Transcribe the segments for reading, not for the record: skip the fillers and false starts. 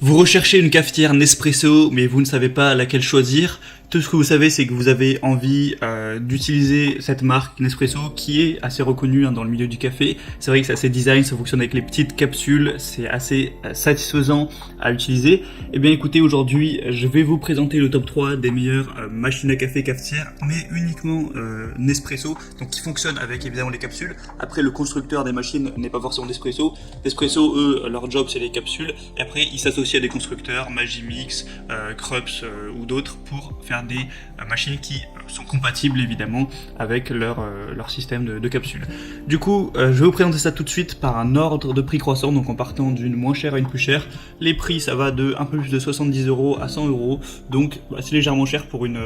Vous recherchez une cafetière Nespresso, mais vous ne savez pas laquelle choisir. Tout ce que vous savez, c'est que vous avez envie d'utiliser cette marque Nespresso qui est assez reconnue dans le milieu du café. C'est vrai que c'est assez design, ça fonctionne avec les petites capsules, c'est assez satisfaisant à utiliser. Eh bien écoutez, aujourd'hui, je vais vous présenter le top 3 des meilleures machines à café cafetières, mais uniquement Nespresso, donc qui fonctionnent avec évidemment les capsules. Après, le constructeur des machines n'est pas forcément Nespresso. Nespresso, eux, leur job, c'est les capsules. Et après, ils s'associent à des constructeurs, Magimix, Krups ou d'autres pour faire des machines qui sont compatibles évidemment avec leur système de capsules. Du coup, je vais vous présenter ça tout de suite par un ordre de prix croissant, donc en partant d'une moins chère à une plus chère. Les prix, ça va de un peu plus de 70 € à 100 €, donc c'est légèrement cher pour une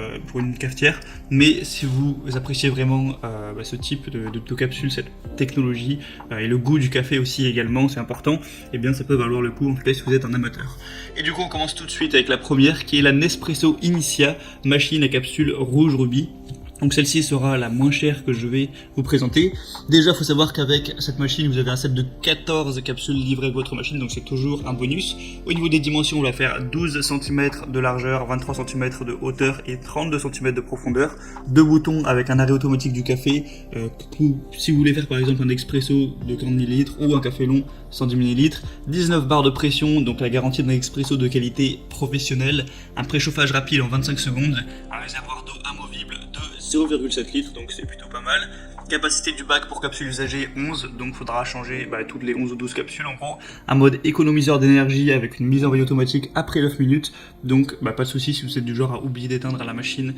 cafetière, mais si vous appréciez vraiment ce type de capsule, cette technologie et le goût du café aussi également, c'est important, et bien ça peut valoir le coup en tout cas si vous êtes un amateur. Et du coup, on commence tout de suite avec la première qui est la Nespresso Initia, machine à capsule rouge rubis. Donc celle-ci sera la moins chère que je vais vous présenter. Déjà, il faut savoir qu'avec cette machine, vous avez un set de 14 capsules livrées avec votre machine, donc c'est toujours un bonus. Au niveau des dimensions, on va faire 12 cm de largeur, 23 cm de hauteur et 32 cm de profondeur. Deux boutons avec un arrêt automatique du café. Si vous voulez faire par exemple un expresso de 40 ml ou un café long 110 ml. 19 barres de pression, donc la garantie d'un expresso de qualité professionnelle. Un préchauffage rapide en 25 secondes. Un réservoir d'eau amovible de 0,7 litres, donc c'est plutôt pas mal. Capacité du bac pour capsules usagées 11, donc il faudra changer toutes les 11 ou 12 capsules en gros. Un mode économiseur d'énergie avec une mise en veille automatique après 9 minutes, donc pas de souci si vous êtes du genre à oublier d'éteindre la machine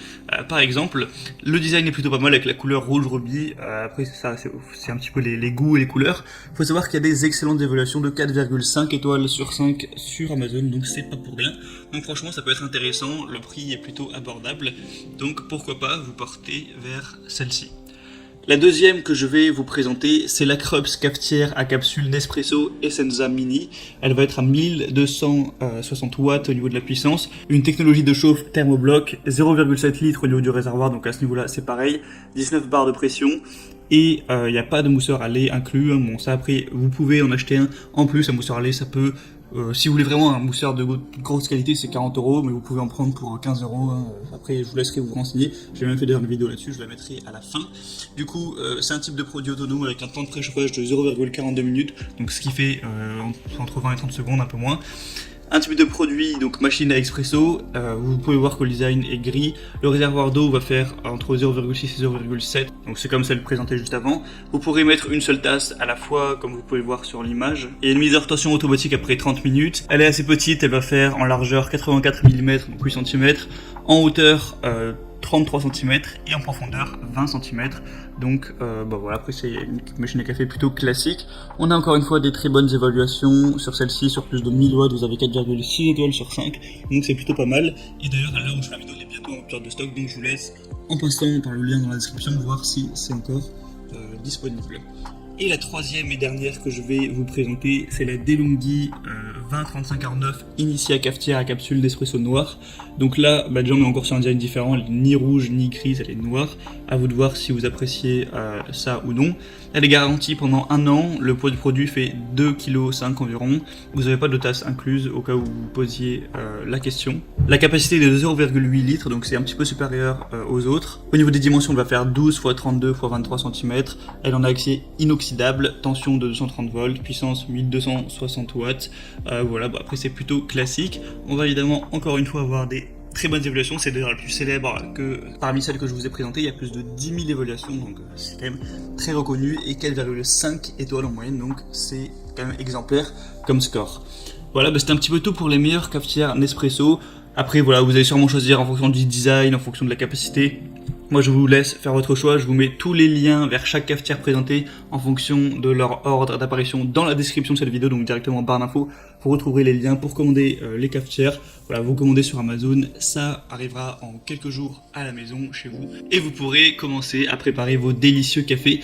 par exemple. Le design est plutôt pas mal avec la couleur rouge rubis, après ça c'est un petit peu les goûts et les couleurs. Il faut savoir qu'il y a des excellentes évaluations de 4,5 étoiles sur 5 sur Amazon, donc c'est pas pour rien. Donc franchement ça peut être intéressant, le prix est plutôt abordable, donc pourquoi pas vous porter vers celle-ci. La deuxième que je vais vous présenter, c'est la Krups cafetière à capsule Nespresso Essenza Mini. Elle va être à 1260 watts au niveau de la puissance. Une technologie de chauffe thermobloc, 0,7 litres au niveau du réservoir, donc à ce niveau-là c'est pareil. 19 barres de pression. Et il n'y a pas de mousseur à lait inclus. Bon, ça après, vous pouvez en acheter un en plus. Un mousseur à lait, ça peut... si vous voulez vraiment un mousseur de grosse qualité, c'est 40 €, mais vous pouvez en prendre pour 15 €. Après, je vous laisserai vous renseigner. J'ai même fait d'ailleurs une vidéo là-dessus, je la mettrai à la fin. Du coup, c'est un type de produit autonome avec un temps de préchauffage de 0,42 minutes, donc ce qui fait entre 20 et 30 secondes, un peu moins. Un type de produit, donc machine à expresso, vous pouvez voir que le design est gris. Le réservoir d'eau va faire entre 0,6 et 0,7, donc c'est comme celle présentée juste avant. Vous pourrez mettre une seule tasse à la fois, comme vous pouvez le voir sur l'image. Et une mise en rotation automatique après 30 minutes. Elle est assez petite, elle va faire en largeur 84 mm, donc 8 cm, en hauteur 33 cm et en profondeur 20 cm. Donc voilà, après c'est une machine à café plutôt classique. On a encore une fois des très bonnes évaluations sur celle-ci, sur plus de 1000 watts, vous avez 4,6 étoiles sur 5, donc c'est plutôt pas mal. Et d'ailleurs à l'heure où je fais la vidéo, elle est bientôt en rupture de stock, donc je vous laisse en passant par le lien dans la description voir si c'est encore disponible. Et la troisième et dernière que je vais vous présenter, c'est la DeLonghi 203549 Initia cafetière à capsule d'espresso noir. Donc là, déjà on est encore sur un design différent, elle est ni rouge ni grise, elle est noire. À vous de voir si vous appréciez ça ou non. Elle est garantie pendant 1 an, le poids du produit fait 2,5 kg environ. Vous n'avez pas de tasse incluse au cas où vous posiez la question. La capacité est de 0,8 litres, donc c'est un petit peu supérieur aux autres. Au niveau des dimensions, elle va faire 12 x 32 x 23 cm. Elle en a accès inoxydable, tension de 230 volts, puissance 1260 watts. Voilà, après c'est plutôt classique. On va évidemment encore une fois avoir des très bonnes évaluations, c'est d'ailleurs la plus célèbre que parmi celles que je vous ai présentées, il y a plus de 10 000 évaluations, donc c'est quand même très reconnu, et 4,5 étoiles en moyenne, donc c'est quand même exemplaire comme score. Voilà, c'était un petit peu tout pour les meilleures cafetières Nespresso. Après voilà, vous allez sûrement choisir en fonction du design, en fonction de la capacité. Moi je vous laisse faire votre choix, je vous mets tous les liens vers chaque cafetière présentée en fonction de leur ordre d'apparition dans la description de cette vidéo, donc directement en barre d'infos, vous retrouverez les liens pour commander les cafetières. Voilà, vous commandez sur Amazon, ça arrivera en quelques jours à la maison chez vous et vous pourrez commencer à préparer vos délicieux cafés.